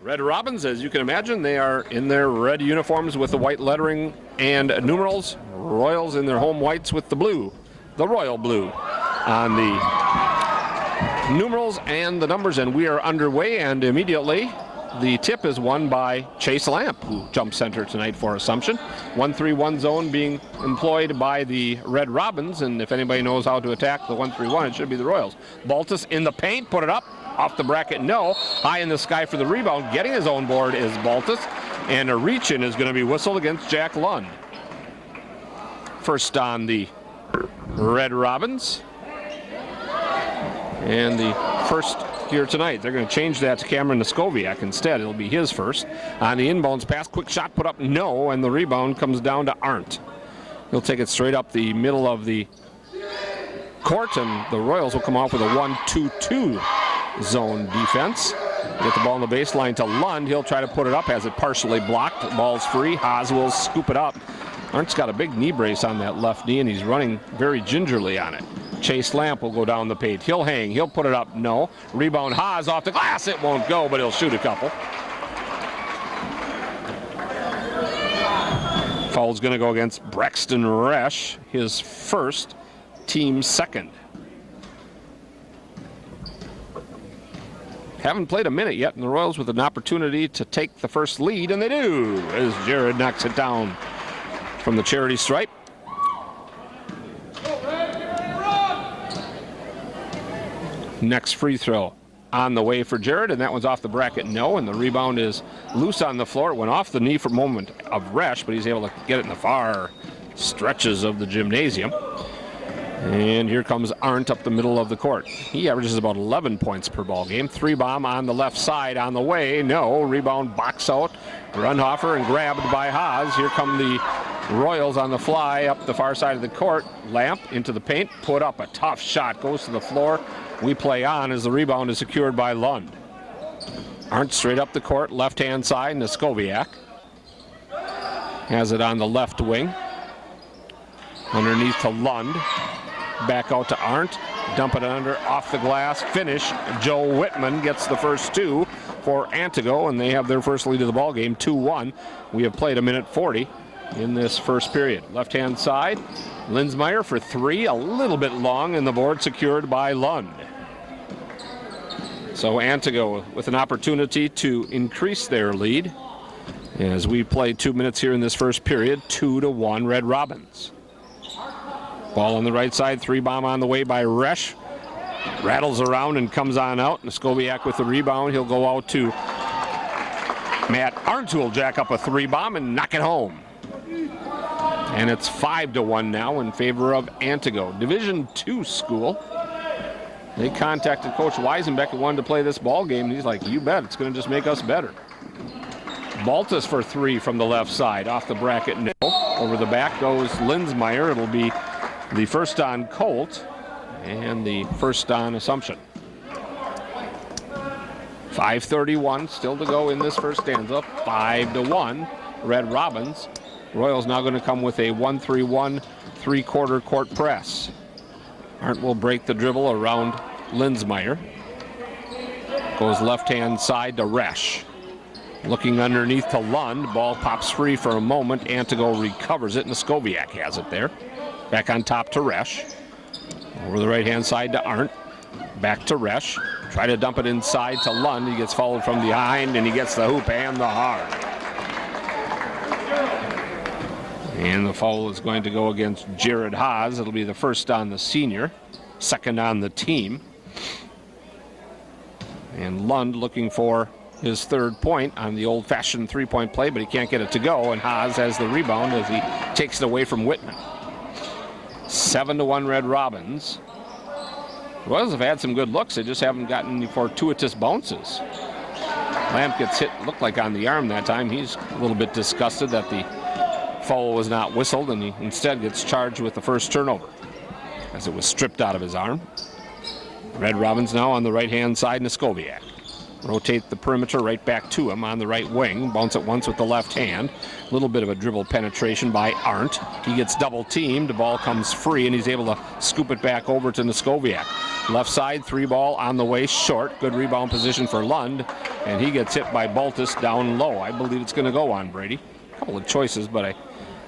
Red Robins, as you can imagine, they are in their red uniforms with the white lettering and numerals. Royals in their home whites with the blue, the royal blue, on the numerals and the numbers. And we are underway, and immediately the tip is won by Chase Lamp, who jumps center tonight for Assumption. 1-3-1 zone being employed by the Red Robins, and if anybody knows how to attack the 1-3-1, it should be the Royals. Baltus in the paint, put it up. Off the bracket, no. High in the sky for the rebound. Getting his own board is Baltus. And a reach-in is going to be whistled against Jack Lund. First on the Red Robins. And the first here tonight. They're going to change that to Cameron Noskowiak instead. It'll be his first. On the inbounds pass, quick shot put up, no. And the rebound comes down to Arndt. He'll take it straight up the middle of the court, and the Royals will come off with a 1-2-2 zone defense. Get the ball on the baseline to Lund. He'll try to put it up, has it partially blocked. Ball's free. Haas will scoop it up. Arndt's got a big knee brace on that left knee, and he's running very gingerly on it. Chase Lamp will go down the paint. He'll hang. He'll put it up. No. Rebound Haas off the glass. It won't go, but he'll shoot a couple. Foul's going to go against Braxton Resch, his first, team second. Haven't played a minute yet, and the Royals with an opportunity to take the first lead, and they do, as Jared knocks it down from the charity stripe. Next free throw on the way for Jared, and that one's off the bracket, no, and the rebound is loose on the floor. It went off the knee for a moment of Resch, but he's able to get it in the far stretches of the gymnasium. And here comes Arndt up the middle of the court. He averages about 11 points per ball game. Three bomb on the left side on the way. No. Rebound box out. Runhofer and grabbed by Haas. Here come the Royals on the fly up the far side of the court. Lamp into the paint. Put up a tough shot. Goes to the floor. We play on as the rebound is secured by Lund. Arndt straight up the court. Left-hand side. Noskowiak has it on the left wing. Underneath to Lund. Back out to Arndt, dump it under, off the glass, finish. Joe Whitman gets the first two for Antigo, and they have their first lead of the ball game, 2-1. We have played a minute 40 in this first period. Left-hand side, Linsmeyer for three, a little bit long, and the board secured by Lund. So Antigo with an opportunity to increase their lead as we play 2 minutes here in this first period, 2-1 Red Robins. Ball on the right side, three bomb on the way by Resch. Rattles around and comes on out. Noskowiak with the rebound. He'll go out to Matt Arndt, who will jack up a three bomb and knock it home. And it's 5-1 now in favor of Antigo. Division II school. They contacted Coach Weisenbeck and wanted to play this ball game. And he's like, you bet, it's going to just make us better. Baltus for three from the left side. Off the bracket, no. Over the back goes Linsmeyer. It'll be the first on Colt and the first on Assumption. 5:31 still to go in this first stanza. 5-1 Red Robins. Royals now going to come with a 1-3-1 three-quarter court press. Arndt will break the dribble around Linsmeyer. Goes left-hand side to Resch. Looking underneath to Lund. Ball pops free for a moment. Antigo recovers it. Noskowiak has it there. Back on top to Resch. Over the right-hand side to Arndt. Back to Resch. Try to dump it inside to Lund. He gets fouled from behind, and he gets the hoop and the hard. And the foul is going to go against Jared Haas. It'll be the first on the senior, second on the team. And Lund looking for his third point on the old-fashioned three-point play, but he can't get it to go, and Haas has the rebound as he takes it away from Whitman. 7-1 Red Robins. Royals have had some good looks. They just haven't gotten any fortuitous bounces. Lamp gets hit, looked like on the arm that time. He's a little bit disgusted that the foul was not whistled, and he instead gets charged with the first turnover as it was stripped out of his arm. Red Robins now on the right-hand side, Noskowiak. Rotate the perimeter right back to him on the right wing. Bounce it once with the left hand. A little bit of a dribble penetration by Arndt. He gets double teamed. The ball comes free, and he's able to scoop it back over to Noskowiak. Left side, three ball on the way, short. Good rebound position for Lund. and he gets hit by Baltus down low. I believe it's going to go on Brady. A couple of choices, but I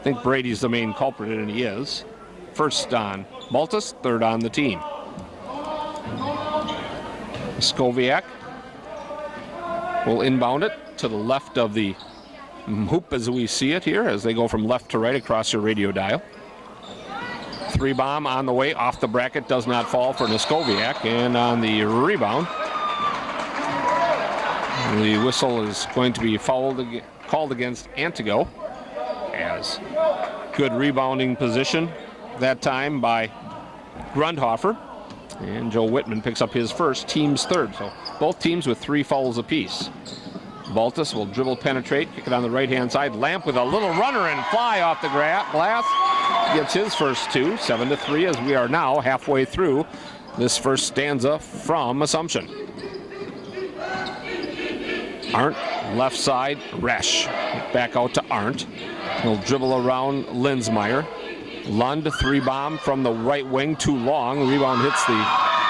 think Brady's the main culprit, and he is. First on Baltus, third on the team. Skoviak will inbound it to the left of the hoop as we see it here, as they go from left to right across your radio dial. Three bomb on the way, off the bracket, does not fall for Skoviak, and on the rebound, the whistle is going to be called against Antigo, as good rebounding position that time by Grundhofer. And Joe Whitman picks up his first, team's third. So both teams with 3 fouls apiece. Baltus will dribble, penetrate, kick it on the right-hand side. Lamp with a little runner and fly off the glass. Gets his first 2, 7-3, as we are now halfway through this first stanza from Assumption. Arndt, left side, Resch. Back out to Arndt. He'll dribble around Linsmeyer. Lund, 3 bomb from the right wing, too long. Rebound hits the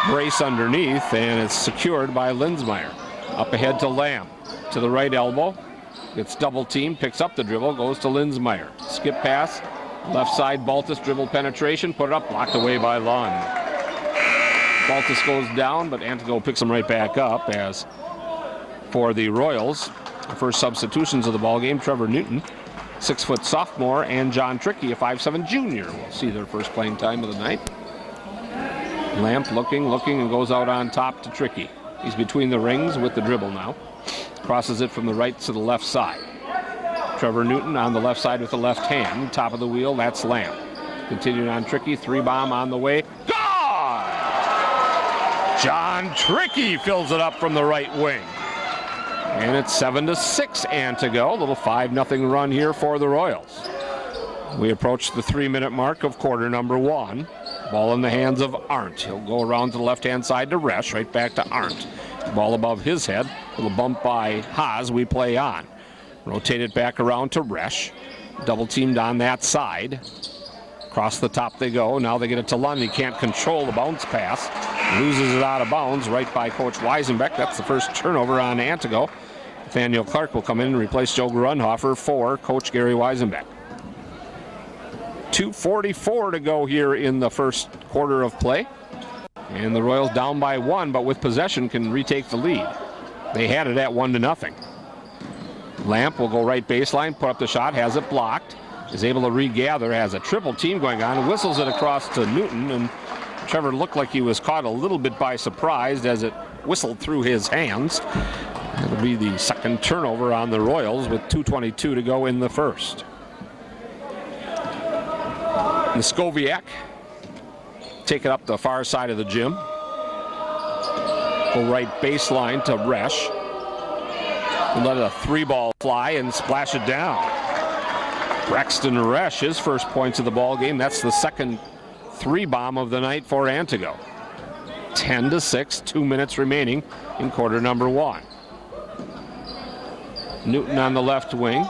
brace underneath, and it's secured by Linsmeyer. Up ahead to Lamb, to the right elbow. Gets double teamed, picks up the dribble, goes to Linsmeyer. Skip pass, left side, Baltus, dribble penetration, put it up, blocked away by Lund. Baltus goes down, but Antigo picks him right back up, as for the Royals, the first substitutions of the ballgame, Trevor Newton, 6-foot sophomore, and John Trickey, a 5'7" junior, will see their first playing time of the night. Lamp looking, and goes out on top to Trickey. He's between the rings with the dribble now. Crosses it from the right to the left side. Trevor Newton on the left side with the left hand. Top of the wheel, that's Lamp. Continuing on Trickey, 3 bomb on the way. Gone! John Trickey fills it up from the right wing. And it's 7-6 Antigo. A little 5-0 run here for the Royals. We approach the 3-minute mark of quarter number 1. Ball in the hands of Arndt. He'll go around to the left-hand side to Resch, right back to Arndt. Ball above his head. A little bump by Haas. We play on. Rotate it back around to Resch. Double teamed on that side. Across the top they go. Now they get it to Lund. He can't control the bounce pass. Loses it out of bounds right by Coach Weisenbeck. That's the first turnover on Antigo. Nathaniel Clark will come in and replace Joe Grundhofer for Coach Gary Weisenbeck. 2:44 to go here in the first quarter of play. And the Royals down by 1, but with possession can retake the lead. They had it at 1-0. Lamp will go right baseline, put up the shot, has it blocked. Is able to regather, has a triple team going on, whistles it across to Newton, and Trevor looked like he was caught a little bit by surprise as it whistled through his hands. It'll be the second turnover on the Royals with 2:22 to go in the first. Skoviak take it up the far side of the gym. Go right baseline to Resch. Let a 3-ball fly and splash it down. Braxton Resch, his first points of the ball game. That's the second 3-bomb of the night for Antigo. 10-6, 2 minutes remaining in quarter number 1. Newton on the left wing.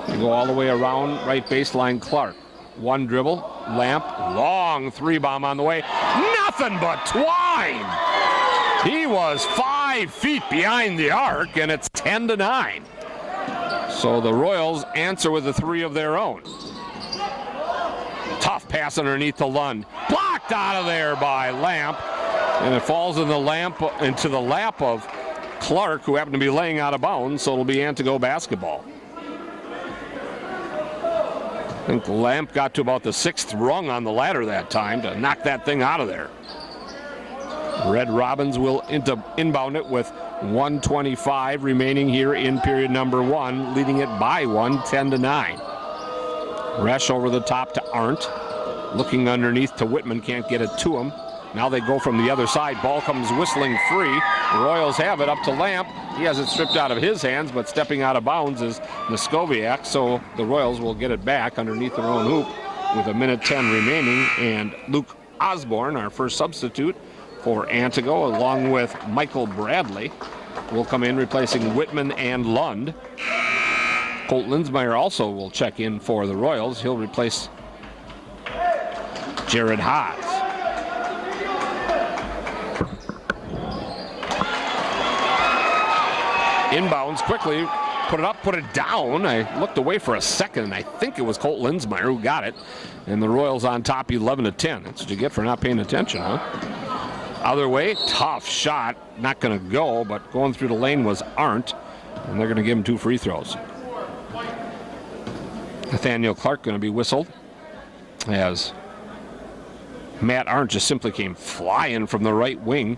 They go all the way around right baseline Clark. 1 dribble, Lamp, long 3-bomb on the way. Nothing but twine. He was 5 feet behind the arc, and it's 10-9. So the Royals answer with a 3 of their own. Tough pass underneath to Lund. Blocked out of there by Lamp, and it falls into the lap of Clark, who happened to be laying out of bounds, so it'll be Antigo basketball. I think Lamp got to about the 6th rung on the ladder that time to knock that thing out of there. Red Robbins will inbound it with 1:25 remaining here in period number 1, leading it by 1, 10-9. Resch over the top to Arndt. Looking underneath to Whitman, can't get it to him. Now they go from the other side. Ball comes whistling free. The Royals have it up to Lamp. He has it stripped out of his hands, but stepping out of bounds is Skoviak, so the Royals will get it back underneath their own hoop with 1:10 remaining. And Luke Osborne, our first substitute for Antigo, along with Michael Bradley, will come in replacing Whitman and Lund. Colt Linsmeyer also will check in for the Royals. He'll replace Jared Haas. Inbounds quickly, put it up, put it down. I looked away for a second, and I think it was Colt Linsmeyer who got it. And the Royals on top 11-10. That's what you get for not paying attention, huh? Other way, tough shot. Not going to go, but going through the lane was Arndt. And they're going to give him 2 free throws. Nathaniel Clark going to be whistled as Matt Arndt just simply came flying from the right wing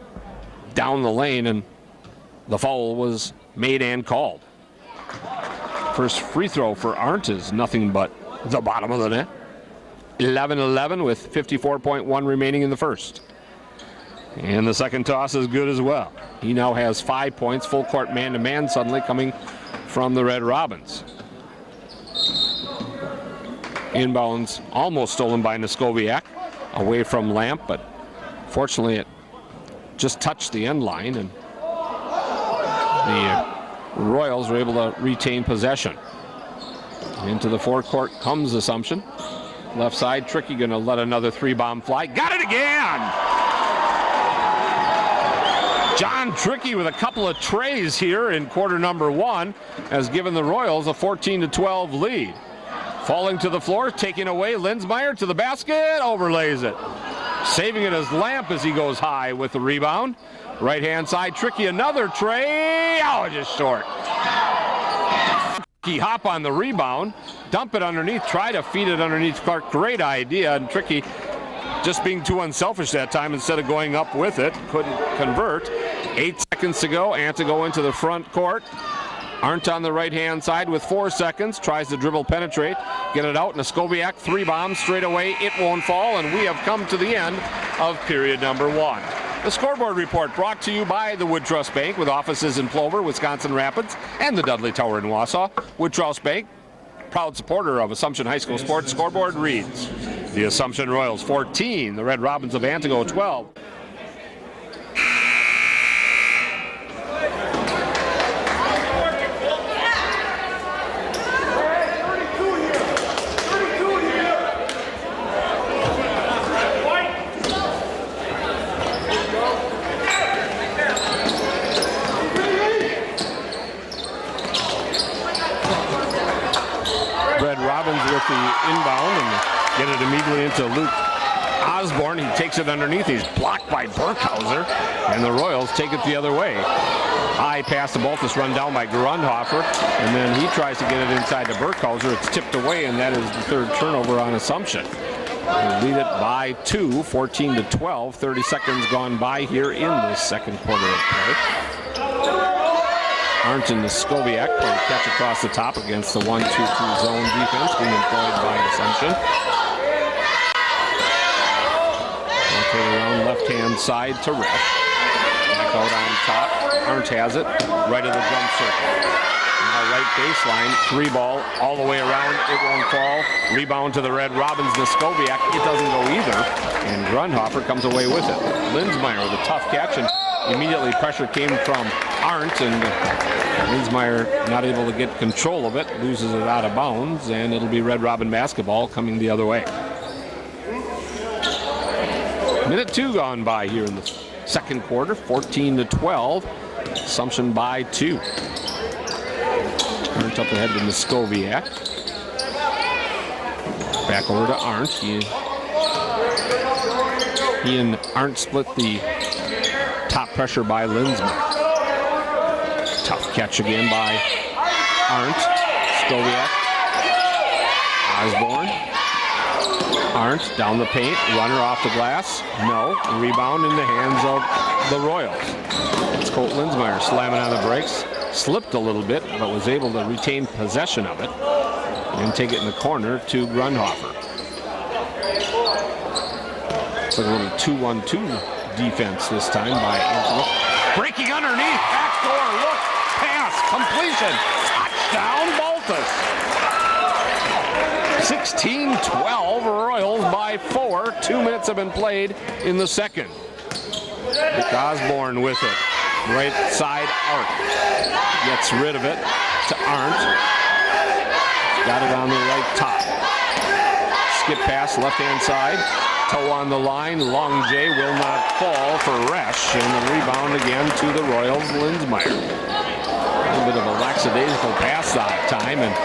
down the lane, and the foul was made and called. First free throw for Arndt is nothing but the bottom of the net. 11-11 with 54.1 remaining in the first. And the second toss is good as well. He now has 5 points, full court man-to-man suddenly coming from the Red Robins. Inbounds almost stolen by Neskowiak, away from Lamp, but fortunately it just touched the end line, and the Royals were able to retain possession. Into the forecourt comes Assumption. Left side, Tricky going to let another 3-bomb fly. Got it again! John Tricky with a couple of trays here in quarter number 1 has given the Royals a 14-12 lead. Falling to the floor, taking away Linsmeyer to the basket, overlays it. Saving it as Lamp as he goes high with the rebound. Right hand side, Tricky, another tray. Oh, just short. Tricky hop on the rebound, dump it underneath, try to feed it underneath Clark. Great idea, and Tricky just being too unselfish that time instead of going up with it. Couldn't convert. 8 seconds to go. Antigo into the front court. Arndt on the right-hand side with 4 seconds. Tries to dribble penetrate. Get it out. Neskowiak, 3 bombs straight away. It won't fall, and we have come to the end of period number 1. The scoreboard report brought to you by the Wood Trust Bank with offices in Plover, Wisconsin Rapids, and the Dudley Tower in Wausau. Wood Trust Bank, proud supporter of Assumption High School sports. Scoreboard reads: the Assumption Royals 14, the Red Robins of Antigo 12. With the inbound and get it immediately into Luke Osborne. He takes it underneath. He's blocked by Burkhauser, and the Royals take it the other way. High pass to Baltus, run down by Grundhofer, and then he tries to get it inside to Burkhauser. It's tipped away, and that is the third turnover on Assumption. They lead it by 2, 14-12. 30 seconds gone by here in the second quarter of play. Arndt and Neskowiak play catch across the top against the 1-2-2 zone defense being employed by Assumption. Okay, around left-hand side to Resch. Back out on top. Arndt has it right of the drum circle. Now right baseline, 3-ball all the way around. It won't fall. Rebound to the Red Robins. Neskowiak. It doesn't go either. And Grundhofer comes away with it. Linsmeyer with a tough catch, and immediately pressure came from Arndt, and Linsmeyer not able to get control of it, loses it out of bounds, and it'll be Red Robin basketball coming the other way. Minute 2 gone by here in the second quarter, 14-12. Assumption by 2. Arndt up ahead to Neskowiak. Back over to Arndt. He and Arndt split the top pressure by Linsmeyer. Tough catch again by Arndt. Neskowiak. Osborne. Arndt down the paint. Runner off the glass. No. Rebound in the hands of the Royals. It's Colt Linsmeyer slamming on the brakes. Slipped a little bit, but was able to retain possession of it and take it in the corner to Grundhofer. It's like a little 2-1-2 defense this time by Antigo. Breaking underneath, backdoor look, pass, completion, touchdown, Baltus. 16-12, Royals by 4. 2 minutes have been played in the second. Nick Osborne with it. Right side arc. Gets rid of it to Arndt. Got it on the right top. Skip pass, left-hand side. Toe on the line. Long J will not fall for Resch. And the rebound again to the Royals, Linsmeyer. little bit of a lackadaisical pass that time, and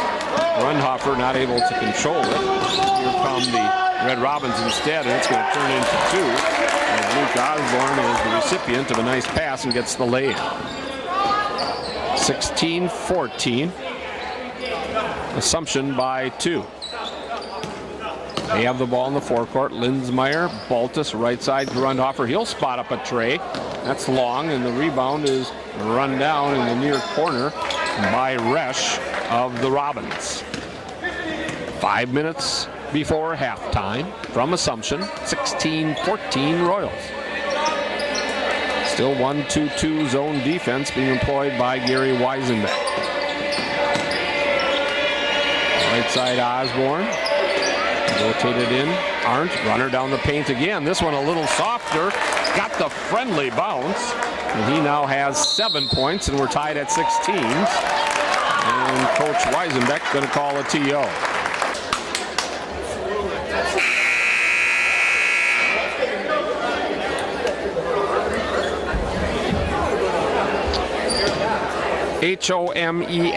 Rundhofer not able to control it. Here come the Red Robins instead, and it's going to turn into 2. And Luke Osborne is the recipient of a nice pass and gets the lay-in. 16-14. Assumption by 2. They have the ball in the forecourt. Lindsmeyer, Baltus, right side, Grundhofer. He'll spot up a tray. That's long, and the rebound is run down in the near corner by Resch of the Robins. 5 minutes before halftime from Assumption. 16-14 Royals. Still 1-2-2 zone defense being employed by Gary Weisenbeck. Right side Osborne. Rotated in. Arndt, runner down the paint again. This one a little softer. Got the friendly bounce. And he now has 7 points, and we're tied at 16. And Coach Weisenbeck going to call a TO.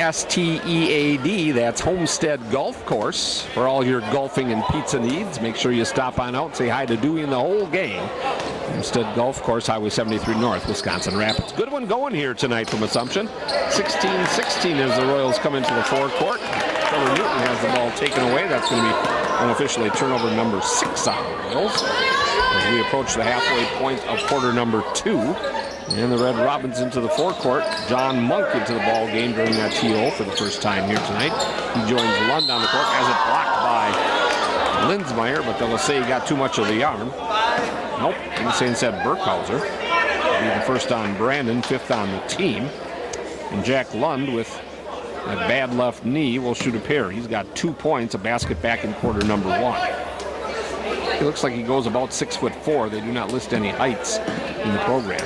HOMESTEAD, that's Homestead Golf Course. For all your golfing and pizza needs, make sure you stop on out and say hi to Dewey and the whole gang. Homestead Golf Course, Highway 73 North, Wisconsin Rapids. Good one going here tonight from Assumption. 16-16 as the Royals come into the forecourt. Trevor Newton has the ball taken away. That's going to be unofficially turnover number 6 on the Royals. As we approach the halfway point of quarter number 2. And the Red Robins into the forecourt. John Monk into the ball game during that TO for the first time here tonight. He joins Lund on the court, has it blocked by Lindsmeyer, but they'll say he got too much of the arm. Nope, instead Burkhauser. It'll be the first on Brandon, 5th on the team. And Jack Lund with a bad left knee will shoot a pair. He's got 2 points, a basket back in quarter number 1. He looks like he goes about 6'4". They do not list any heights in the program.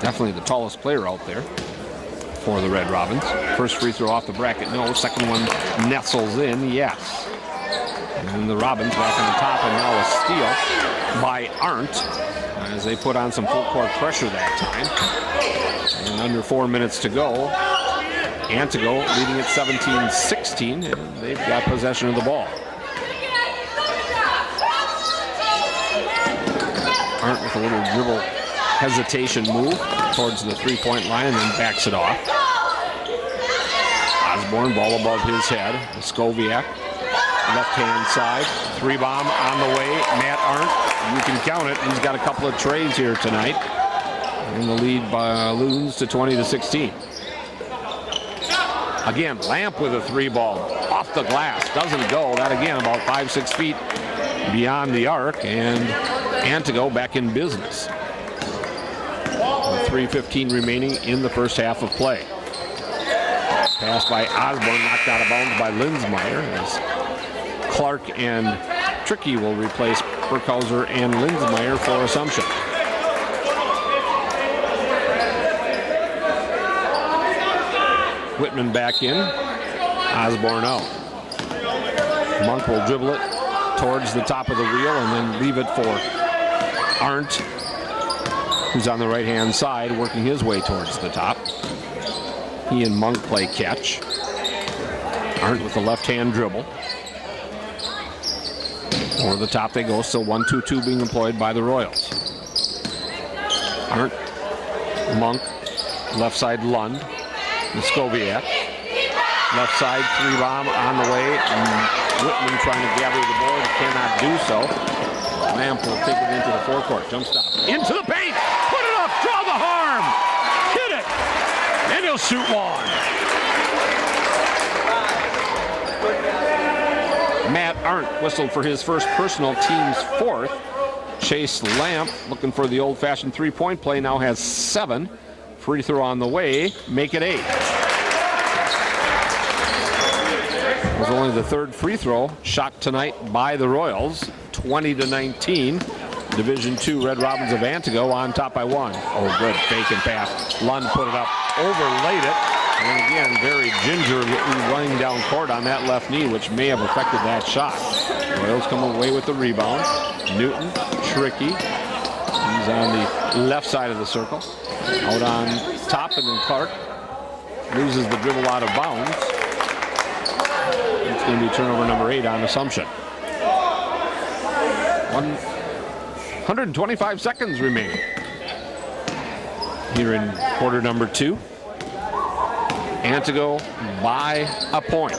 Definitely the tallest player out there for the Red Robins. First free throw off the bracket, no. Second one nestles in, yes. And the Robins back on the top, and now a steal by Arndt as they put on some full court pressure that time. And under 4 minutes to go, Antigo leading at 17-16, and they've got possession of the ball. Arndt with a little dribble hesitation move towards the three-point line and then backs it off. Osborne, ball above his head. Skoviak, left-hand side. 3-bomb on the way. Matt Arndt, you can count it. He's got a couple of trays here tonight. And the lead balloons to 20-16. Again, Lamp with a 3-ball off the glass. Doesn't go. That again about 5-6 feet beyond the arc. And Antigo back in business. 3:15 remaining in the first half of play. Pass by Osborne, knocked out of bounds by Lindsmeyer as Clark and Tricky will replace Burkhauser and Lindsmeyer for Assumption. Whitman back in, Osborne out. Monk will dribble it towards the top of the wheel and then leave it for Arndt, who's on the right-hand side, working his way towards the top. He and Monk play catch. Arndt with the left-hand dribble. Over the top they go, still 1-2-2 being employed by the Royals. Arndt, Monk, left side Lund, and Skoviak. Left side 3-bomb on the way, and Whitman trying to gather the board, cannot do so. Lamp will take it into the forecourt, jump stop. Into the paint! Put it up, draw the harm! Hit it! And he'll shoot one. Matt Arndt whistled for his first personal, team's 4th. Chase Lamp, looking for the old-fashioned three-point play, now has 7. Free throw on the way, make it 8. It was only the 3rd free throw shot tonight by the Royals. 20-19. Division II Red Robins of Antigo on top by 1. Oh, good fake and pass. Lund put it up, overlaid it, and again, very gingerly running down court on that left knee, which may have affected that shot. The Royals come away with the rebound. Newton, Tricky, He's on the left side of the circle. Out on top, and then Clark loses the dribble out of bounds. It's going to be turnover number 8 on Assumption. 125 seconds remaining here in quarter number 2. Antigo by a point.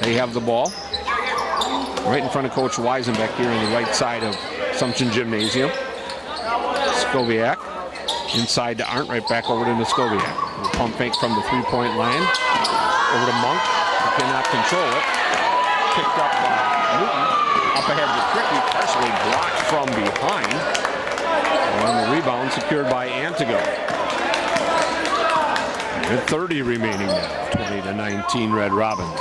They have the ball right in front of Coach Weisenbeck here on the right side of Assumption Gymnasium. Skowiak inside to Arndt, right back over to Skowiak. Pump fake from the three-point line. Over to Monk, who cannot control it. Picked up by Newton. Up ahead to Tricky, partially blocked from behind. And the rebound secured by Antigo. And 30 remaining now, 20-19 Red Robins.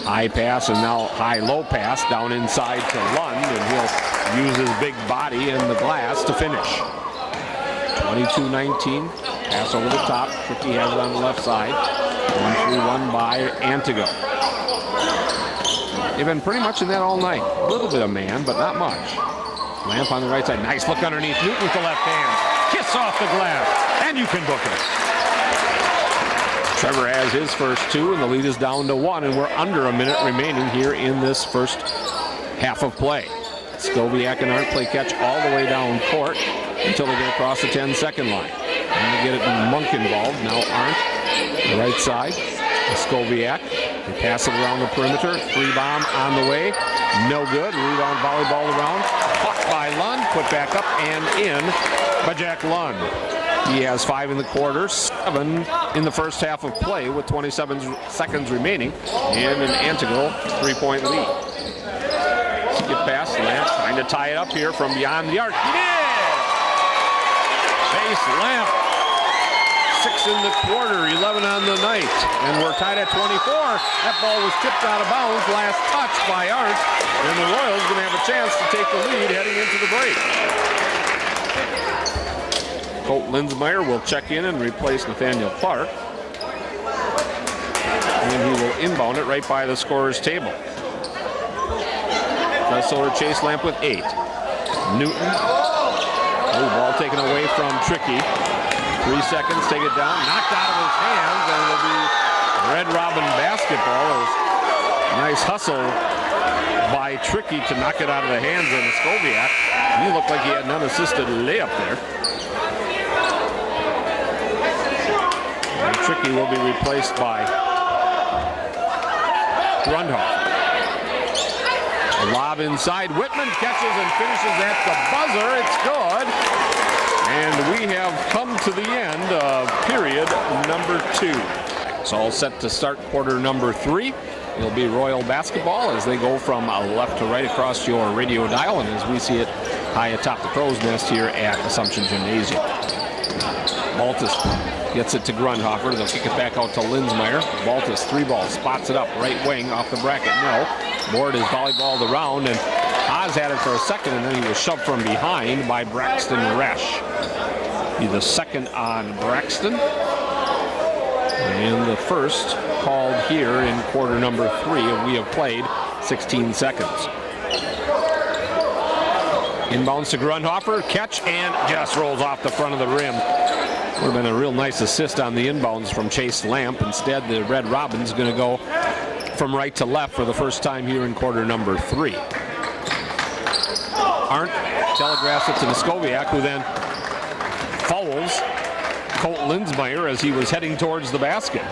High pass and now high-low pass down inside to Lund, and he'll use his big body in the glass to finish. 22-19, pass over the top. Tricky has it on the left side. 1-3-1 by Antigo. They've been pretty much in that all night. A little bit of man, but not much. Lamp on the right side. Nice look underneath. Newton with the left hand. Kiss off the glass, and you can book it. Trevor has his first 2, and the lead is down to 1, and we're under a minute remaining here in this first half of play. Skowiak and Arndt play catch all the way down court until they get across the 10-second line. And they get it Monk involved. Now Arndt, the right side. Skowiak. They pass it around the perimeter. 3-bomb on the way. No good. Rebound volleyball around. Caught by Lund. Put back up and in by Jack Lund. He has 5 in the quarter, 7 in the first half of play with 27 seconds remaining, and an Antigo 3-point lead. Skip pass, Lamp trying to tie it up here from beyond the arc. He did! Chase Lamp, 6 in the quarter, 11 on the night, and we're tied at 24. That ball was tipped out of bounds, last touch by Arndt, and the Royals going to have a chance to take the lead heading into the break. Colt Linsmeyer will check in and replace Nathaniel Clark. And he will inbound it right by the scorer's table. Minnesota Chase Lamp with 8. Newton. Oh, ball taken away from Tricky. 3 seconds, take it down. Knocked out of his hands, and it'll be Red Robin basketball. Nice hustle by Tricky to knock it out of the hands of Skowiak. He looked like he had an unassisted layup there. And Tricky will be replaced by Grundhoff. A lob inside. Whitman catches and finishes at the buzzer. It's good. And we have come to the end of period number 2. It's all set to start quarter number 3. It'll be Royal basketball as they go from left to right across your radio dial, and as we see it high atop the crow's nest here at Assumption Gymnasium. Baltus gets it to Grundhofer. They'll kick it back out to Linsmeyer. Baltus, 3-ball, spots it up, right wing, off the bracket, no. Board is volleyballed around, and Oz had it for a second, and then he was shoved from behind by Braxton Resch. He's the second on Braxton. And the first called here in quarter number 3, and we have played 16 seconds. Inbounds to Grundhofer, catch, and just rolls off the front of the rim. Would have been a real nice assist on the inbounds from Chase Lamp. Instead, the Red Robins going to go from right to left for the first time here in quarter number 3. Arndt telegraphs it to Skowiak, who then fouls Colt Linsmeyer as he was heading towards the basket.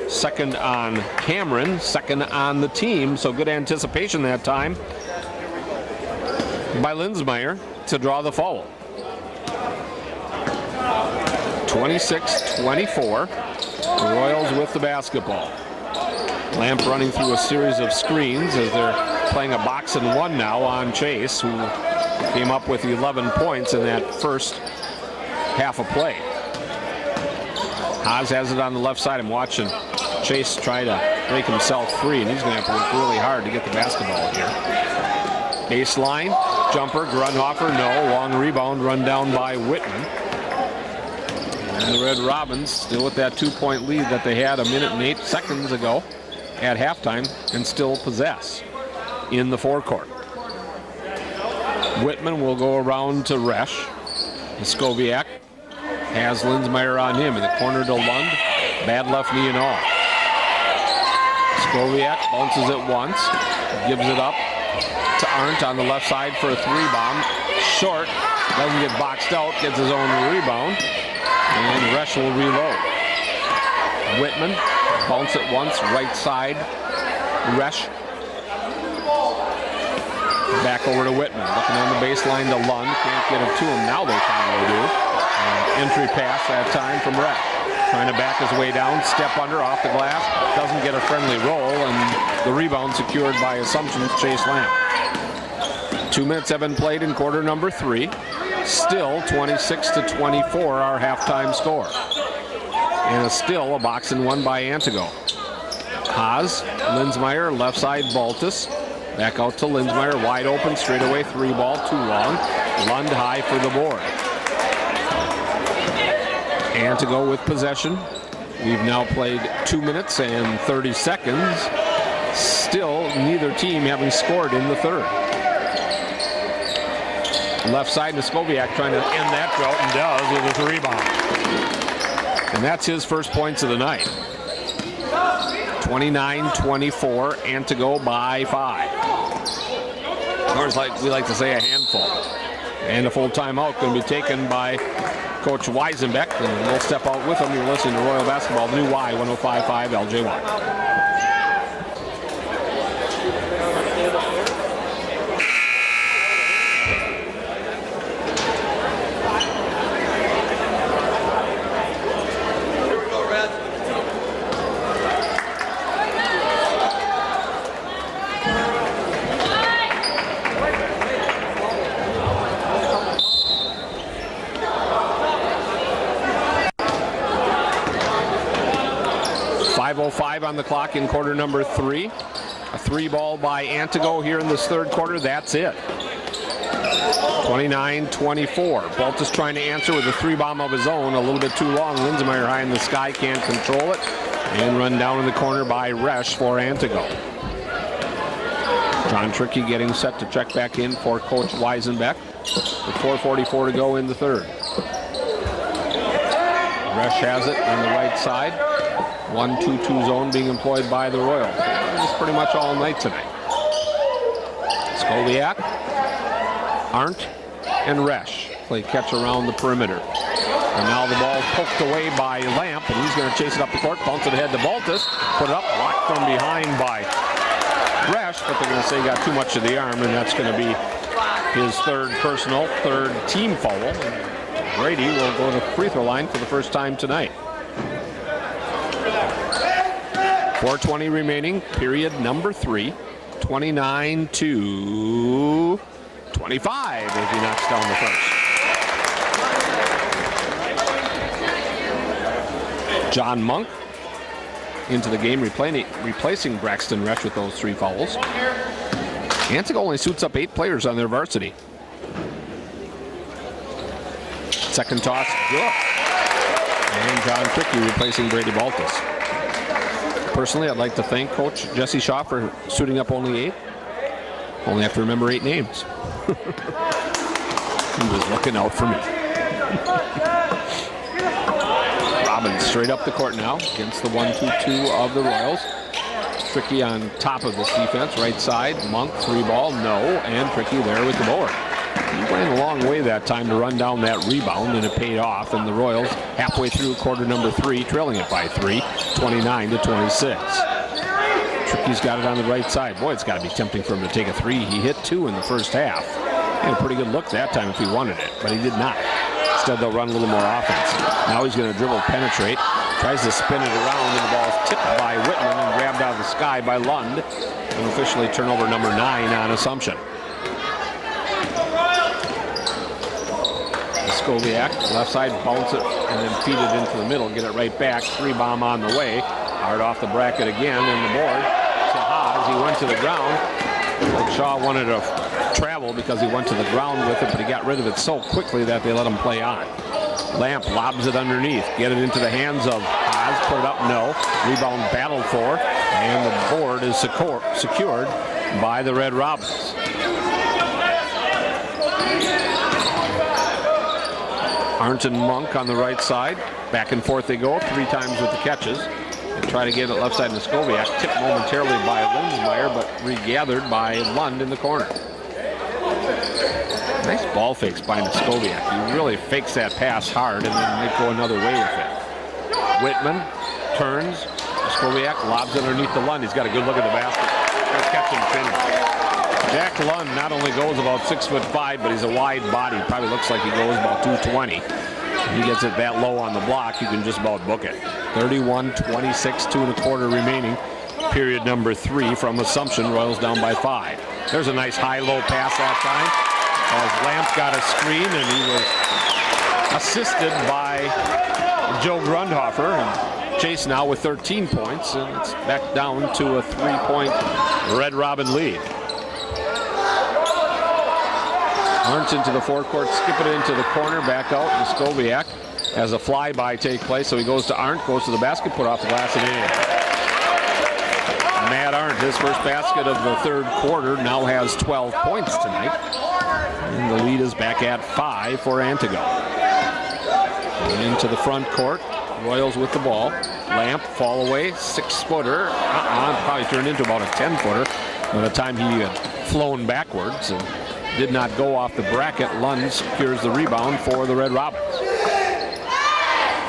Second on Cameron, second on the team, so good anticipation that time by Linsmeyer to draw the foul. 26-24, the Royals with the basketball. Lamp running through a series of screens as they're playing a box and one now on Chase, who came up with 11 points in that first half of play. Haas has it on the left side. I'm watching Chase try to break himself free, and he's going to have to work really hard to get the basketball here. Baseline, jumper, Grundhofer, no. Long rebound run down by Whitman. And the Red Robins still with that 2-point lead that they had a minute and 8 seconds ago at halftime and still possess in the forecourt. Whitman will go around to Resch. Skoviak has Linsmeyer on him in the corner to Lund. Bad left knee and all. Skoviak bounces it once, gives it up to Arndt on the left side for a 3-bomb. Short, doesn't get boxed out, gets his own rebound, and Resch will reload. Whitman, bounce it once, right side. Resch. Back over to Whitman, looking on the baseline to Lund, can't get it to him. Now they finally do. Entry pass that time from Resch. Trying to back his way down, step under, off the glass, doesn't get a friendly roll, and the rebound secured by Assumption's Chase Lamp. 2 minutes have been played in quarter number 3. Still 26-24 our halftime score. And still a box and one by Antigo. Haas, Linsmeyer, left side Baltus. Back out to Linsmeyer, wide open, straight away, 3-ball, too long. Lund high for the board. Antigo with possession. We've now played 2 minutes and 30 seconds. Still neither team having scored in the third. Left side, Skoviak trying to end that drought and does with a 3-bomb. And that's his first points of the night. 29-24, Antigo by 5. Or like we like to say, a handful. And a full timeout going to be taken by Coach Weisenbeck, and we'll step out with him. You're listening to Royal Basketball, the new Y 105.5 LJY. 5:05 on the clock in quarter number 3. A 3-ball by Antigo here in this third quarter. That's it. 29-24. Baltus trying to answer with a 3-bomb of his own. A little bit too long. Linsmeyer high in the sky, can't control it. And run down in the corner by Resch for Antigo. John Trickey getting set to check back in for Coach Weisenbeck. With 4:44 to go in the third. Resch has it on the right side. 1-2-2 zone being employed by the Royals. It's pretty much all night tonight. Skoviak, Arndt, and Resch play catch around the perimeter. And now the ball poked away by Lamp, and he's going to chase it up the court, bounce it ahead to Baltus, put it up, blocked from behind by Resch, but they're going to say he got too much of the arm, and that's going to be his third personal, third team foul. And Brady will go to the free throw line for the first time tonight. 4:20 remaining, period number 3. 29-25 as he knocks down the first. John Monk into the game, replacing Braxton Resch with those 3 fouls. Antigo only suits up 8 players on their varsity. Second toss, good. And John Trickey replacing Brady Baltus. Personally, I'd like to thank Coach Jesse Shaw for suiting up only 8. Only have to remember 8 names. He was looking out for me. Robbins straight up the court now against the 1-2-2 of the Royals. Trickey on top of this defense, right side. Monk, 3-ball, no, and Trickey there with the board. He went a long way that time to run down that rebound, and it paid off. And the Royals, halfway through quarter number 3, trailing it by 3, 29-26. Trickey's got it on the right side. Boy, it's got to be tempting for him to take a 3. He hit 2 in the first half. Had a pretty good look that time if he wanted it, but he did not. Instead, they'll run a little more offense. Now he's going to dribble, penetrate, tries to spin it around, and the ball's tipped by Whitman and grabbed out of the sky by Lund. And officially turnover number 9 on Assumption. Skoviak, left side, bounce it, and then feed it into the middle, get it right back. 3-bomb on the way. Hard off the bracket again, and the board to Haas. He went to the ground. Like Shaw wanted to travel because he went to the ground with it, but he got rid of it so quickly that they let him play on. Lamp lobs it underneath. Get it into the hands of Haas. Put it up, no. Rebound battled for, and the board is secured by the Red Robins. Arndt and Monk on the right side. Back and forth they go, 3 times with the catches. They try to get it left side to Skoviak. Tipped momentarily by Lindsmeyer, but regathered by Lund in the corner. Nice ball fakes by Skoviak. He really fakes that pass hard and then might go another way with it. Whitman turns. Skoviak lobs it underneath the Lund. He's got a good look at the basket. Good catch and finish. Jack Lund not only goes about 6'5", but he's a wide body. Probably looks like he goes about 220. He gets it that low on the block, you can just about book it. 31-26, 2 1/4 remaining. Period number 3 from Assumption. Royals down by 5. There's a nice high-low pass that time as Lamp got a screen, and he was assisted by Joe Grundhofer. And Chase now with 13 points, and it's back down to a 3-point Red Robin lead. Arndt into the forecourt, skip it into the corner, back out, and Skoviak has a flyby take place, so he goes to Arndt, goes to the basket, put off the glass and in. Matt Arndt, his first basket of the third quarter, now has 12 points tonight. And the lead is back at 5 for Antigo. And into the front court, Royals with the ball. Lamp, fall away, 6-footer, probably turned into about a 10-footer by the time he had flown backwards. And did not go off the bracket. Lund secures the rebound for the Red Robins.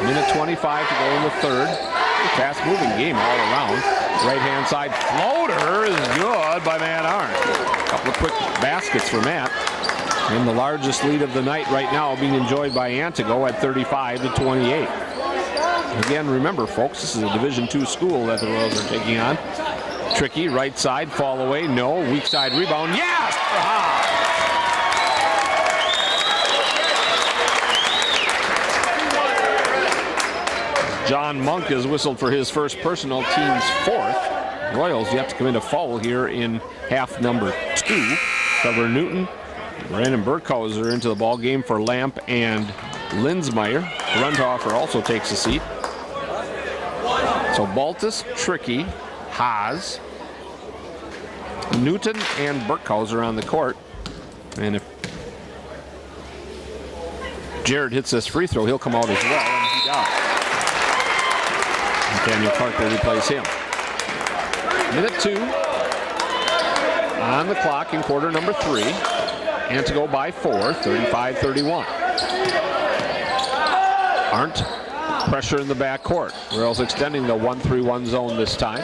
Minute 25 to go in the third. Fast-moving game all around. Right-hand side floater is good by Matt Arndt. A couple of quick baskets for Matt. And the largest lead of the night right now being enjoyed by Antigo at 35-28. Again, remember, folks, this is a Division II school that the Royals are taking on. Tricky, right side, fall away, no. Weak side rebound, yes! Aha! John Monk is whistled for his first personal, team's 4th. Royals yet to come into foul here in half number 2. Trevor Newton, Brandon Burkhauser into the ball game for Lamp and Lindsmeyer. Grundhofer also takes a seat. So Baltus, Tricky, Haas, Newton, and Burkhauser on the court. And if Jared hits this free throw, he'll come out as well, and he does. Daniel Clark will replace him. Minute 2 on the clock in quarter number 3. Antigo by 4, 35-31. Arndt, pressure in the backcourt. Royals extending the 1-3-1 zone this time.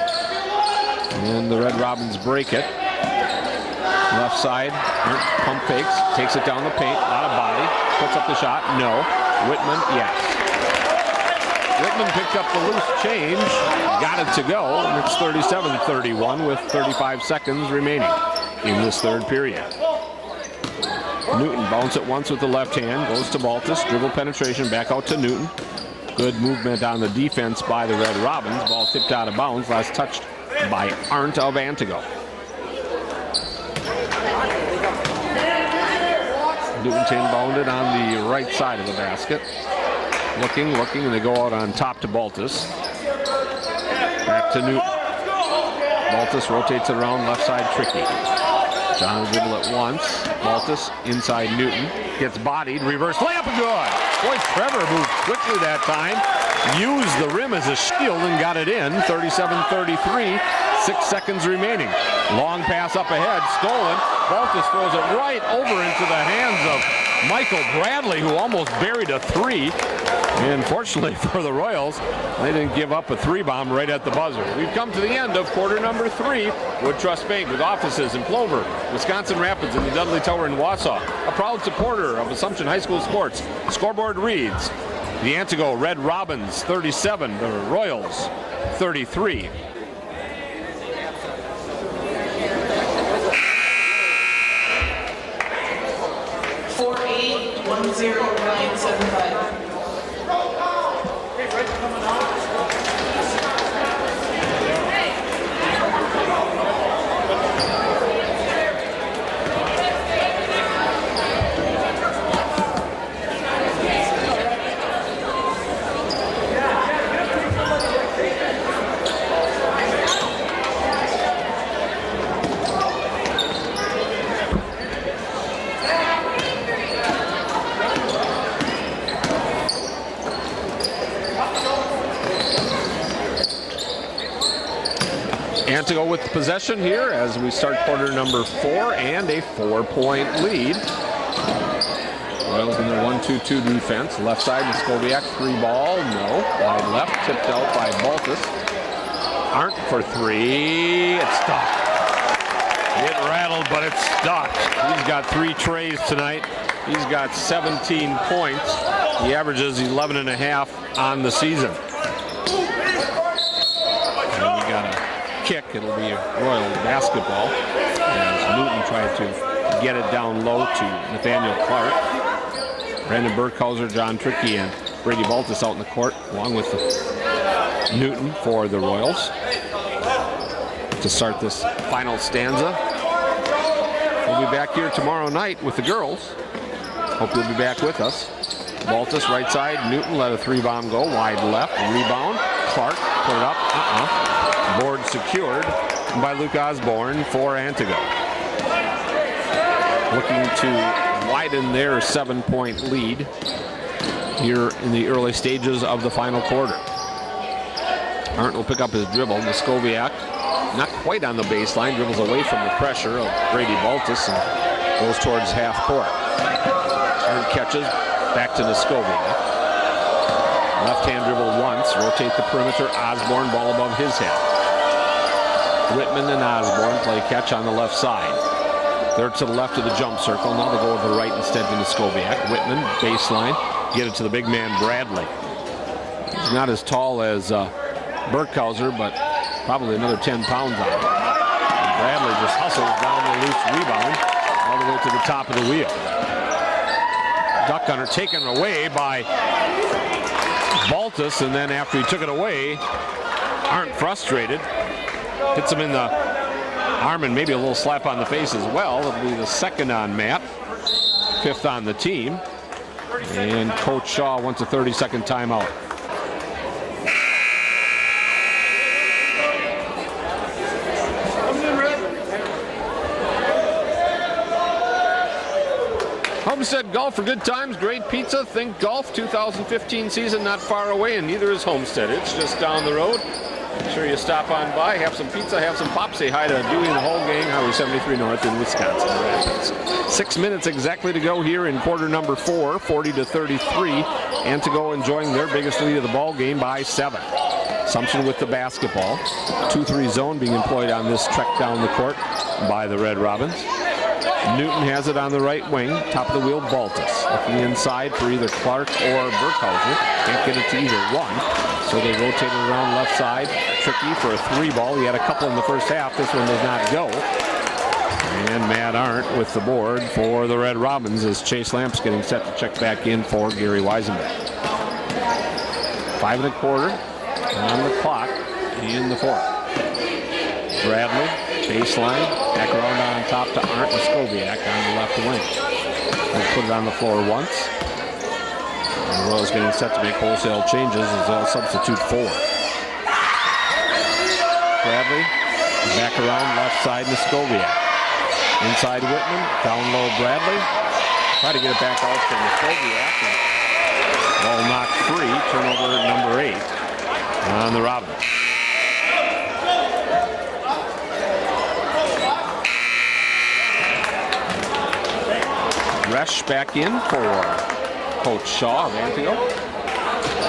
And the Red Robins break it. Left side, Arndt pump fakes, takes it down the paint, out of body, puts up the shot, no. Whitman, yes. Whitman picked up the loose change, got it to go, and it's 37-31 with 35 seconds remaining in this third period. Newton bounce it once with the left hand, goes to Baltus, dribble penetration, back out to Newton. Good movement on the defense by the Red Robins. Ball tipped out of bounds, last touched by Arndt of Antigo. Newton bounded on the right side of the basket. Looking, and they go out on top to Baltus. Back to Newton. Baltus rotates it around, left side, Tricky. John will dribble it once. Baltus inside Newton. Gets bodied, reverse layup, good. Boy, Trevor moved quickly that time. Used the rim as a shield and got it in. 37-33, 6 seconds remaining. Long pass up ahead, stolen. Baltus throws it right over into the hands of Michael Bradley, who almost buried a 3. And fortunately for the Royals, they didn't give up a 3-bomb right at the buzzer. We've come to the end of quarter number 3. Wood Trust Bank, with offices in Plover, Wisconsin Rapids, and the Dudley Tower in Wausau. A proud supporter of Assumption High School sports. Scoreboard reads, the Antigo Red Robins 37, the Royals 33. Antigo with possession here as we start quarter number 4 and a 4-point lead. Royals in their 1-2-2 defense. Left side, Muskowiak, 3-ball, no. Wide left, tipped out by Baltus. Arndt for 3, it's stuck. It rattled, but it's stuck. He's got 3 trays tonight. He's got 17 points. He averages 11.5 on the season. And we got a kick. It'll be a Royal basketball as Newton tried to get it down low to Nathaniel Clark. Brandon Burkhauser, John Trickey, and Brady Baltus out in the court, along with Newton for the Royals to start this final stanza. We'll be back here tomorrow night with the girls. Hope you'll be back with us. Baltus right side, Newton let a 3-bomb go, wide left, rebound. Clark put it up, Board secured by Luke Osborne for Antigo. Looking to widen their 7-point lead here in the early stages of the final quarter. Arndt will pick up his dribble. Muskowiak not quite on the baseline, dribbles away from the pressure of Brady Baltus and goes towards half court. Arndt catches, back to Muskowiak. Left-hand dribble once, rotate the perimeter, Osborne, ball above his head. Whitman and Osborne play catch on the left side. They're to the left of the jump circle. Now they go to the right instead to Muskowiak. Whitman, baseline, get it to the big man Bradley. He's not as tall as Burkhauser, but probably another 10 pounds on him. And Bradley just hustles down the loose rebound all the way to the top of the wheel. Duck hunter taken away by Baltus, and then after he took it away, Arndt frustrated. Hits him in the arm and maybe a little slap on the face as well. It'll be the second on Matt, 5th on the team. And Coach Shaw wants a 30-second timeout. Homestead Golf for good times, great pizza. Think golf. 2015 season not far away, and neither is Homestead. It's just down the road. Make sure you stop on by, have some pizza, have some pop. Say hi to Dewey and the whole gang, Highway 73 North in Wisconsin Rapids. 6 minutes exactly to go here in quarter number 4, 40-33. Antigo enjoying their biggest lead of the ball game by 7. Assumption with the basketball. 2-3 zone being employed on this trek down the court by the Red Robins. Newton has it on the right wing, top of the wheel, Baltus. Looking inside for either Clark or Burkhauser. Can't get it to either one, so they rotate it around left side. Tricky for a 3-ball. He had a couple in the first half. This one does not go. And Matt Arndt with the board for the Red Robins as Chase Lamp's getting set to check back in for Gary Weisenbeck. 5 1/4 on the clock in the 4th. Bradley, baseline, back around on top to Arndt Muskowiak on the left wing. They'll put it on the floor once. And the Royals getting set to make wholesale changes as they'll substitute 4. Bradley, back around left side Muskowiak. Inside Whitman, down low Bradley. Try to get it back out to Muskowiak. Ball knocked free, turnover number 8 on the Robins. Resch back in for Coach Shaw of Antigo.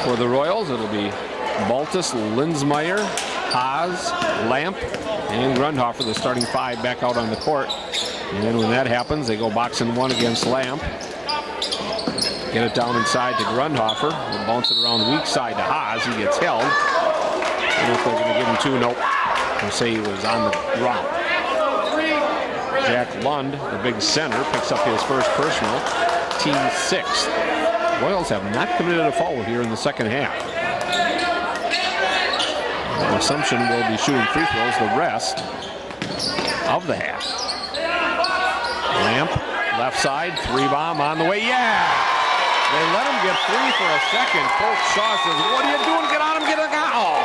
For the Royals, it'll be Baltus, Linsmeyer, Haas, Lamp, and Grundhofer, the starting 5 back out on the court. And when that happens, they go boxing 1 against Lamp. Get it down inside to Grundhofer. They'll bounce it around the weak side to Haas. He gets held. I don't know if they're going to give him 2. Nope. They'll say he was on the ground. Jack Lund, the big center, picks up his first personal, team 6th. Royals have not committed a foul here in the second half. The Assumption will be shooting free throws the rest of the half. Lamp, left side, 3-bomb on the way. Yeah! They let him get free for a second. Coach Shaw says, what are you doing? Get on him, get a foul!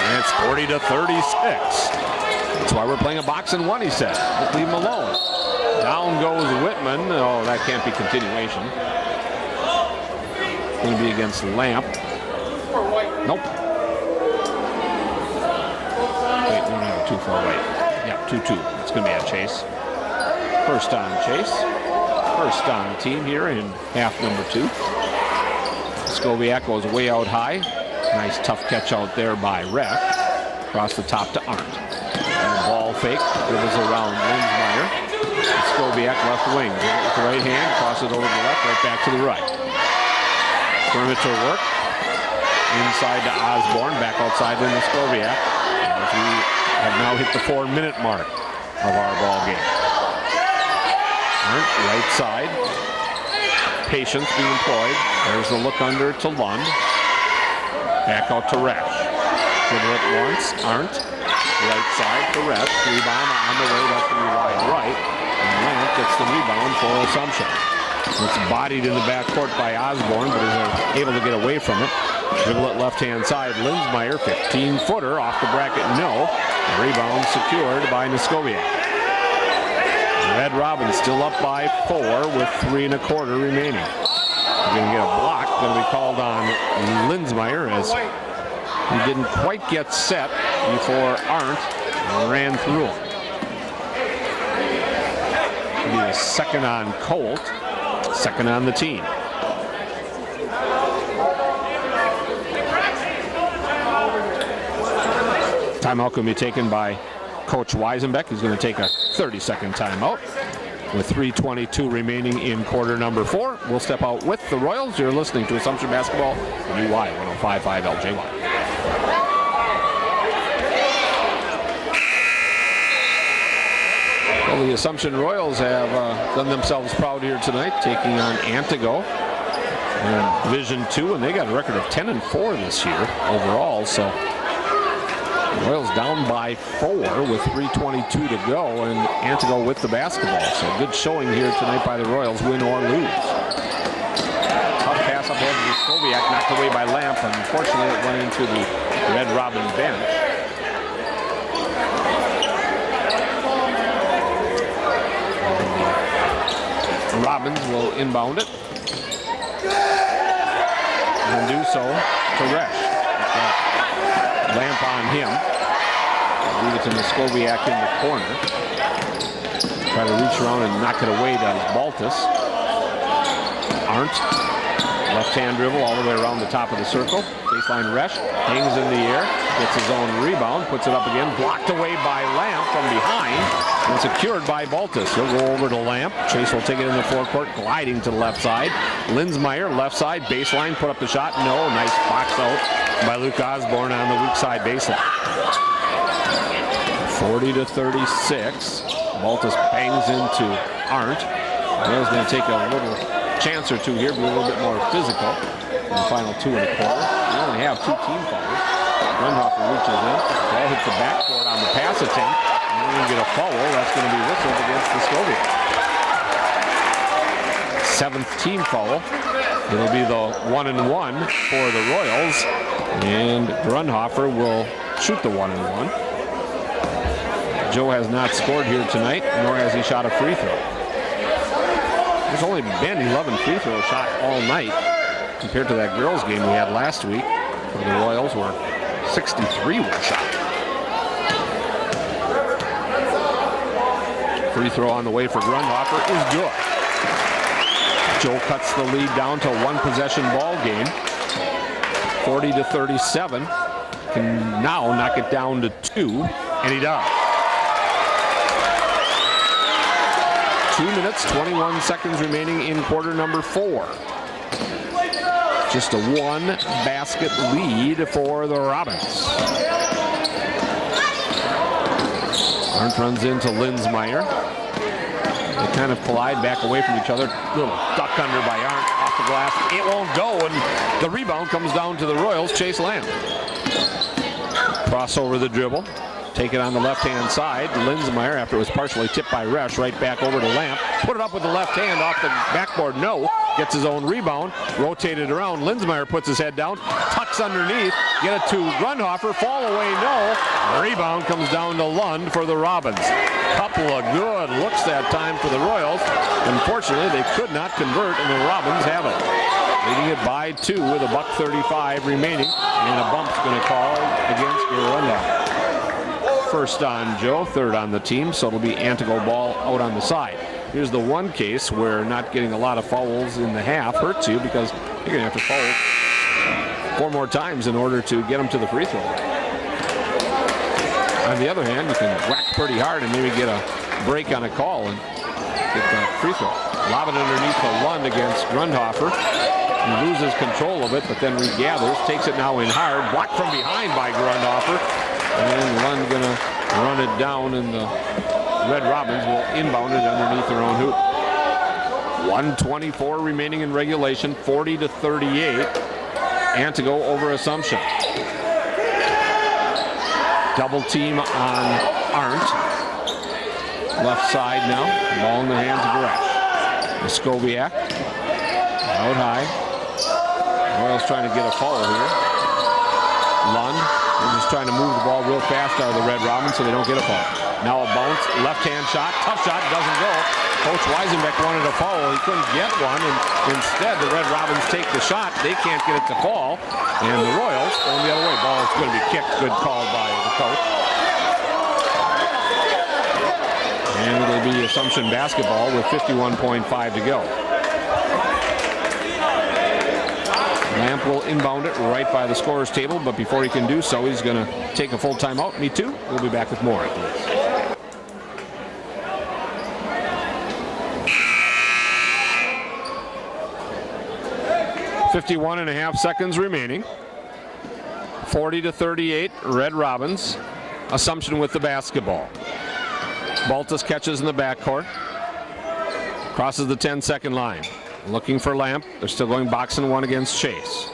And it's 40-36. That's why we're playing a boxing 1, he said. Let's leave him alone. Down goes Whitman. Oh, that can't be continuation. It's going to be against Lamp. Nope. Wait, we don't have a 2-4, wait. Yeah, 2-2. It's going to be a chase. First on Chase. First on the team here in half number 2. Skobiak goes way out high. Nice tough catch out there by Ref. Across the top to Arndt. And the ball fake. Dribbles around Linsmeyer. Skobiak left wing. With the right hand. Cross it over to the left. Right back to the right. Perimeter work. Inside to Osborne. Back outside into Skobiak. As we have now hit the 4-minute mark of our ball game. Arndt, right side. Patience being employed. There's the look under to Lund. Back out to Resch. Dribble it once. Arndt. Right side to Resch. Rebound on the way. That's going to be wide right. And Lamp gets the rebound for Assumption. It's bodied in the backcourt by Osborne, but is able to get away from it. Dribble it left-hand side. Linsmeyer, 15-footer off the bracket. No. Rebound secured by Neskoviak. Red Robins still up by 4 with 3 1/4 remaining. We're going to get a block. Going to be called on Linsmeyer as he didn't quite get set before Arndt ran through him. It'll be the second on Colt, second on the team. Timeout can be taken by Coach Weisenbeck. He's going to take a 30-second timeout with 3:22 remaining in quarter number 4. We'll step out with the Royals. You're listening to Assumption Basketball, UY 105.5 LJY. Well, the Assumption Royals have done themselves proud here tonight, taking on Antigo in Division II, and they got a record of 10-4 this year overall. So Royals down by 4 with 3:22 to go, and Antigo with the basketball. So good showing here tonight by the Royals, win or lose. Tough pass up over to Skobiak, knocked away by Lamp, and unfortunately it went into the Red Robin bench. Robins will inbound it and do so to Resch. Lamp on him. Leave it to Neskoviak in the corner. Try to reach around and knock it away. Does Baltus. Arndt. Left-hand dribble all the way around the top of the circle. Baseline Resch. Hangs in the air. Gets his own rebound. Puts it up again. Blocked away by Lamp from behind. And secured by Baltus. He'll go over to Lamp. Chase will take it in the forecourt. Gliding to the left side. Linsmeyer, left side. Baseline. Put up the shot. No. Nice box out by Luke Osborne on the weak side baseline. 40-36. Baltus bangs into Arndt. Royals going to take a little chance or two here, be a little bit more physical in the final 2 1/4. We only have 2 team fouls. Grunhofer reaches in. Ball hits the backboard on the pass attempt. And we're going to get a foul. That's going to be whistled against the Skoviak. 7th team foul. It'll be the 1-and-1 for the Royals. And Grunhofer will shoot the 1-and-1. Joe has not scored here tonight, nor has he shot a free throw. There's only been 11 free throw shot all night compared to that girls game we had last week for the Royals, where 63 were shot. Free throw on the way for Grunhofer is good. Joe cuts the lead down to a 1-possession ball game. 40-37. Can now knock it down to 2, and he does. 2 minutes, 21 seconds remaining in quarter number 4. Just a 1-basket lead for the Robins. Arndt runs into Linsmeyer. They kind of collide back away from each other. Little duck under by Arndt off the glass. It won't go, and the rebound comes down to the Royals, Chase Lamb. Cross over the dribble. Take it on the left-hand side. Linsmeyer, after it was partially tipped by Resch, right back over to Lamp. Put it up with the left hand off the backboard. No. Gets his own rebound. Rotated around. Linsmeyer puts his head down. Tucks underneath. Get it to Grunhofer. Fall away. No. Rebound comes down to Lund for the Robins. Couple of good looks that time for the Royals. Unfortunately, they could not convert, and the Robins have it. Leading it by 2 with a $1:35 remaining. And a bump's going to call against Grunhofer. first on Joe, third on the team, so it'll be Antigo ball out on the side. Here's the one case where not getting a lot of fouls in the half hurts you, because you're going to have to foul 4 more times in order to get them to the free throw. On the other hand, you can whack pretty hard and maybe get a break on a call and get the free throw. Lob it underneath to Lund against Grundhofer. He loses control of it, but then regathers, takes it now in hard, blocked from behind by Grundhofer, and Lund going to run it down, and the Red Robins will inbound it underneath their own hoop. 1:24 remaining in regulation, 40-38. Antigo over Assumption. Double team on Arndt. Left side now, ball in the hands of Gresh. Muscoviak out high. Royals trying to get a foul here. Lund, they're just trying to move the ball real fast out of the Red Robins so they don't get a foul. Now a bounce, left-hand shot, tough shot, doesn't go. Coach Weisenbeck wanted a foul, he couldn't get one, and instead the Red Robins take the shot. They can't get it to fall, and the Royals going the other way. Ball is going to be kicked. Good call by the coach. And it'll be Assumption basketball with 51.5 to go. Lamp will inbound it right by the scorer's table, but before he can do so, he's going to take a full timeout. Me too. We'll be back with more after this. .51.5 seconds remaining. 40-38, Red Robins. Assumption with the basketball. Baltus catches in the backcourt. Crosses the 10-second line. Looking for Lamp. They're still going box and one against Chase.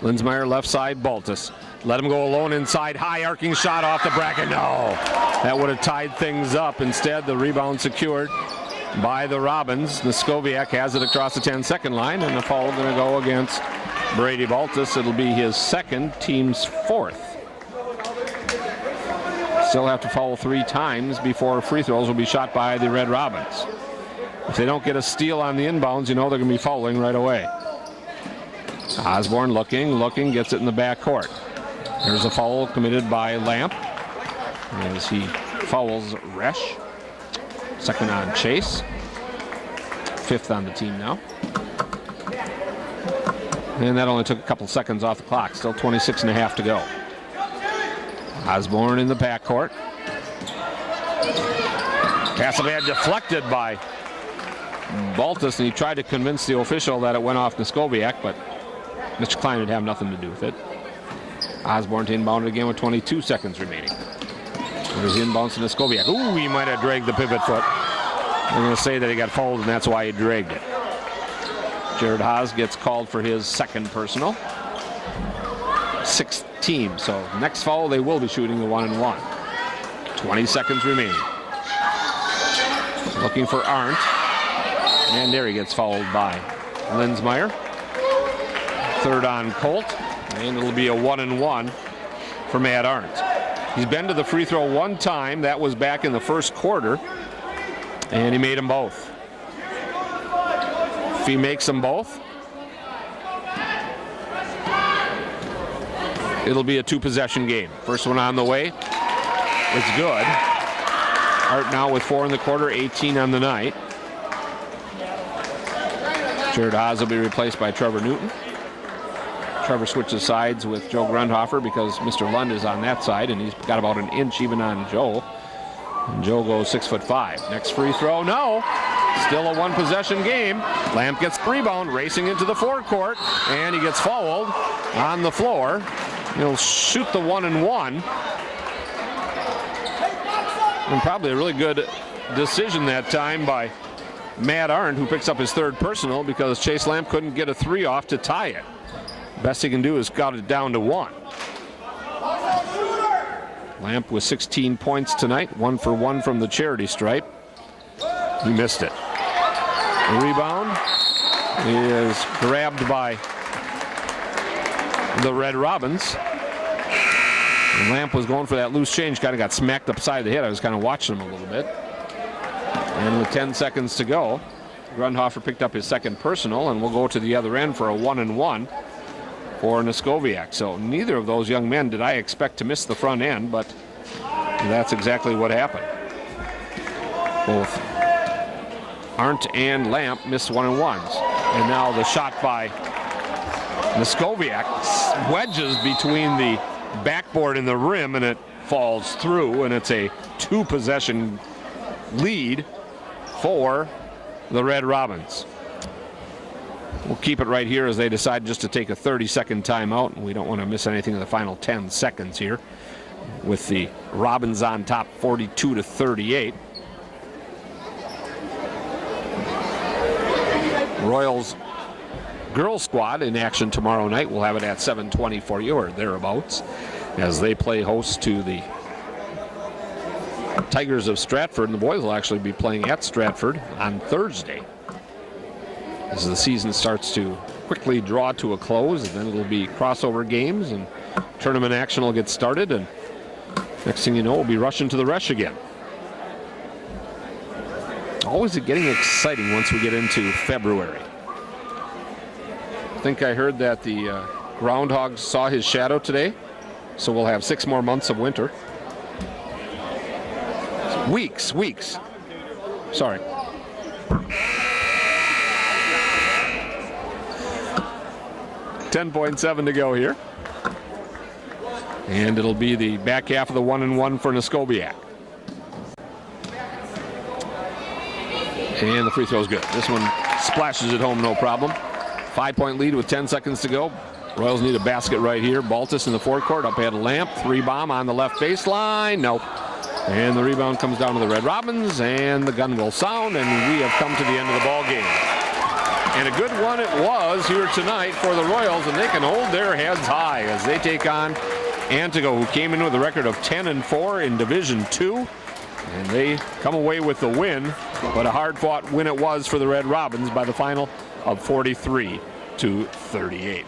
Linsmeyer left side, Baltus. Let him go alone inside. High arcing shot off the bracket. No! That would have tied things up. Instead, the rebound secured by the Robins. Muscoviak has it across the 10-second line, and the foul going to go against Brady Baltus. It'll be his second, team's fourth. Still have to foul 3 times before free throws will be shot by the Red Robins. If they don't get a steal on the inbounds, you know they're going to be fouling right away. Osborne looking, gets it in the backcourt. There's a foul committed by Lamp as he fouls Resch. Second on Chase. 5th on the team now. And that only took a couple seconds off the clock. Still 26.5 to go. Osborne in the backcourt. Pass deflected by Baltus, and he tried to convince the official that it went off Muscoviak, but Mr. Klein would have nothing to do with it. Osborne to inbound it again with 22 seconds remaining. There's the inbounds to Muscoviak. Ooh, he might have dragged the pivot foot. I'm going to say that he got fouled, and that's why he dragged it. Jared Haas gets called for his second personal. 6th team, so next foul they will be shooting the 1-and-1. 20 seconds remaining. Looking for Arndt. And there he gets fouled by Linsmeyer. 3rd on Colt. And it'll be a 1-and-1 for Matt Arndt. He's been to the free throw 1 time. That was back in the first quarter. And he made them both. If he makes them both, it'll be a 2-possession game. First one on the way. It's good. Art now with 4 in the quarter, 18 on the night. Jared Haas will be replaced by Trevor Newton. Trevor switches sides with Joe Grundhofer because Mr. Lund is on that side, and he's got about an inch even on Joe. And Joe goes 6'5". Next free throw, no. Still a 1-possession game. Lamp gets the rebound, racing into the forecourt, and he gets fouled on the floor. He'll shoot the 1-and-1. And probably a really good decision that time by Matt Arndt, who picks up his 3rd personal because Chase Lamp couldn't get a 3 off to tie it. Best he can do is got it down to 1. Lamp with 16 points tonight, 1 for 1 from the charity stripe. He missed it. The rebound is grabbed by the Red Robins. And Lamp was going for that loose change, kind of got smacked upside the head. I was kind of watching him a little bit. And with 10 seconds to go, Grundhofer picked up his 2nd personal, and we'll go to the other end for a 1-and-1 for Muscoviak. So neither of those young men did I expect to miss the front end, but that's exactly what happened. Both Arndt and Lamp missed 1-and-1s. And now the shot by Napgezek wedges between the backboard and the rim, and it falls through, and it's a 2-possession lead for the Red Robins. We'll keep it right here as they decide just to take a 30-second timeout, and we don't want to miss anything in the final 10 seconds here with the Robins on top 42-38. Royals girls squad in action tomorrow night. We'll have it at 7:20 for you or thereabouts as they play host to the Tigers of Stratford, and the boys will actually be playing at Stratford on Thursday as the season starts to quickly draw to a close, and then it'll be crossover games and tournament action will get started, and next thing you know we'll be rushing to the Resch again. Always getting exciting once we get into February. I think I heard that the groundhog saw his shadow today, so we'll have 6 more months of winter. Weeks. Sorry. .7 to go here. And it'll be the back half of the 1-and-1 for Napgezek. And the free throw is good. This one splashes it home, no problem. 5-point lead with 10 seconds to go. Royals need a basket right here. Baltus in the forecourt, up ahead of Lamp. 3-bomb on the left baseline. No. And the rebound comes down to the Red Robins, and the gun will sound, and we have come to the end of the ball game. And a good one it was here tonight for the Royals, and they can hold their heads high as they take on Antigo, who came in with a record of 10-4 in Division II. And they come away with the win, but a hard-fought win it was for the Red Robins by the final of 43-38.